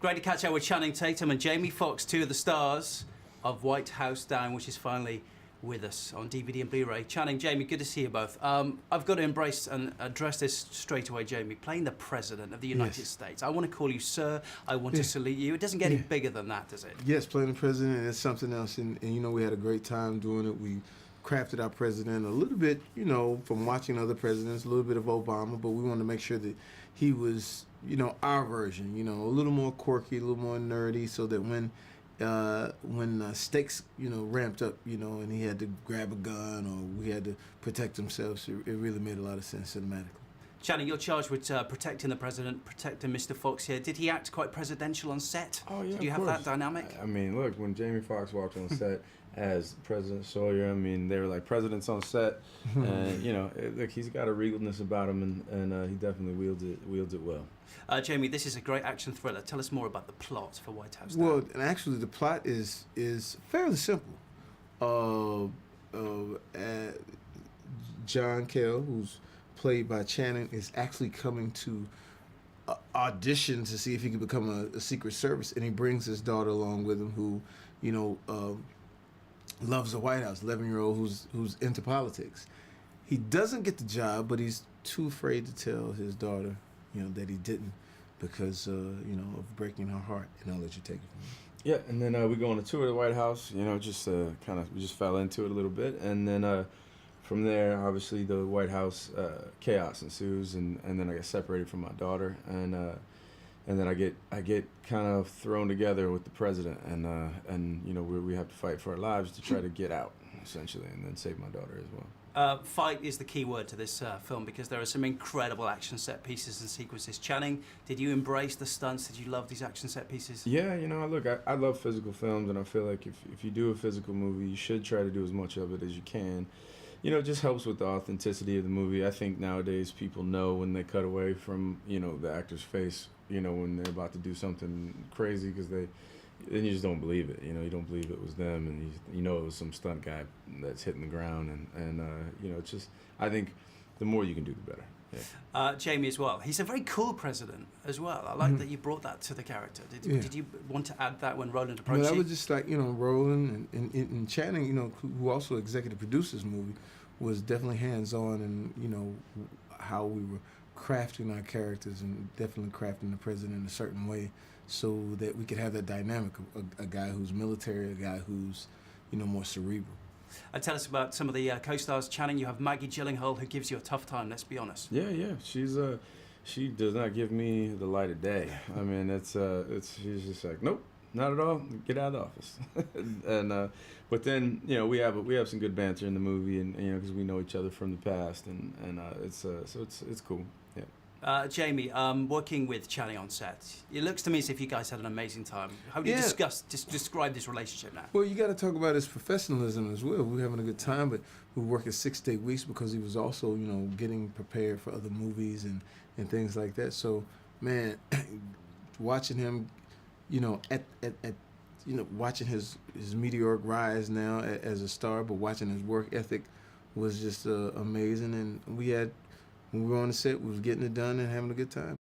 Great to catch up with Channing Tatum and Jamie Foxx, two of the stars of White House Down, which is finally with us on DVD and Blu-ray. Channing, Jamie, good to see you both. I've got to embrace and address this straight away, Jamie. Playing the President of the United States. I want to call you sir. I want to salute you. It doesn't get any bigger than that, does it? Yes, playing the President is something else. And you know, we had a great time doing it. We crafted our president a little bit, you know, from watching other presidents, a little bit of Obama, but we wanted to make sure that he was, you know, our version, you know, a little more quirky, a little more nerdy, so that when stakes, you know, ramped up, you know, and he had to grab a gun or we had to protect himself, so it really made a lot of sense cinematically. Channing, you're charged with protecting the president, protecting Mr. Fox here. Did he act quite presidential on set? Oh, yeah, Did you have that dynamic? I mean, look, when Jamie Foxx walked on set as President Sawyer, I mean, they were like presidents on set, and you know, look, he's got a regalness about him, and he definitely wields it well. Jamie, this is a great action thriller. Tell us more about the plot for White House. Well, and actually, the plot is fairly simple. John Kell, who's played by Channing, is actually coming to audition to see if he can become a Secret Service, and he brings his daughter along with him, who, you know, loves the White House, 11-year-old who's into politics. He doesn't get the job, but he's too afraid to tell his daughter, you know, that he didn't, because you know, of breaking her heart. And I'll let you take it from there. Yeah, and then we go on a tour of the White House. You know, just we just fell into it a little bit, and then from there, obviously, the White House chaos ensues, and then I get separated from my daughter, and then I get kind of thrown together with the president, and you know, we have to fight for our lives to try to get out, essentially, and then save my daughter as well. Fight is the key word to this film, because there are some incredible action set pieces and sequences. Channing, did you embrace the stunts? Did you love these action set pieces? Yeah, you know, look, I love physical films, and I feel like if you do a physical movie, you should try to do as much of it as you can. You know, it just helps with the authenticity of the movie. I think nowadays people know when they cut away from, you know, the actor's face, you know, when they're about to do something crazy, because then you just don't believe it. You know, you don't believe it was them, and you know it was some stunt guy that's hitting the ground, and you know, it's just, I think the more you can do, the better. Yeah. Jamie as well. He's a very cool president as well. I like that you brought that to the character. Did you want to add that when Roland approached you? That was just like, you know, Roland and Channing, you know, who also executive produced this movie, was definitely hands-on, and you know, how we were crafting our characters, and definitely crafting the president in a certain way, so that we could have that dynamic of a guy who's military, a guy who's, you know, more cerebral. Tell us about some of the co-stars. Channing, you have Maggie Gyllenhaal, who gives you a tough time, let's be honest. Yeah, she does not give me the light of day. I mean, she's just like, nope, not at all, get out of the office. And but then, you know, we have some good banter in the movie, and you know, because we know each other from the past, and so it's cool. Yeah. Jamie, working with Channing on set, it looks to me as if you guys had an amazing time. How do you describe this relationship now? Well, you got to talk about his professionalism as well. We're having a good time, but we work at 6 day weeks, because he was also, you know, getting prepared for other movies and things like that. So, man, watching him, you know, you know, watching his meteoric rise now as a star, but watching his work ethic was just amazing. And when we were on the set, we was getting it done and having a good time.